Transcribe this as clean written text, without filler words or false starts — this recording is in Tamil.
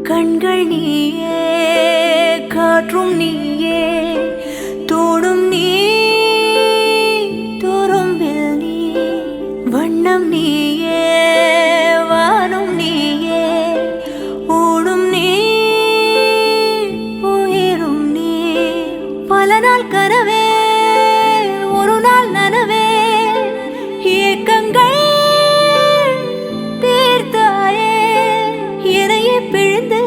கண்கள் நீயே காற்றும் நீயே தோடும் நீ துரும்பில் நீ வண்ணம் நீயே வானும் நீயே ஊடும் நீ உயிரும் நீ பல நாள் கனவே ஒரு நாள் நனவே ஏக்கங்கள் தீர்த்தாயே என்னையே பிழிந்து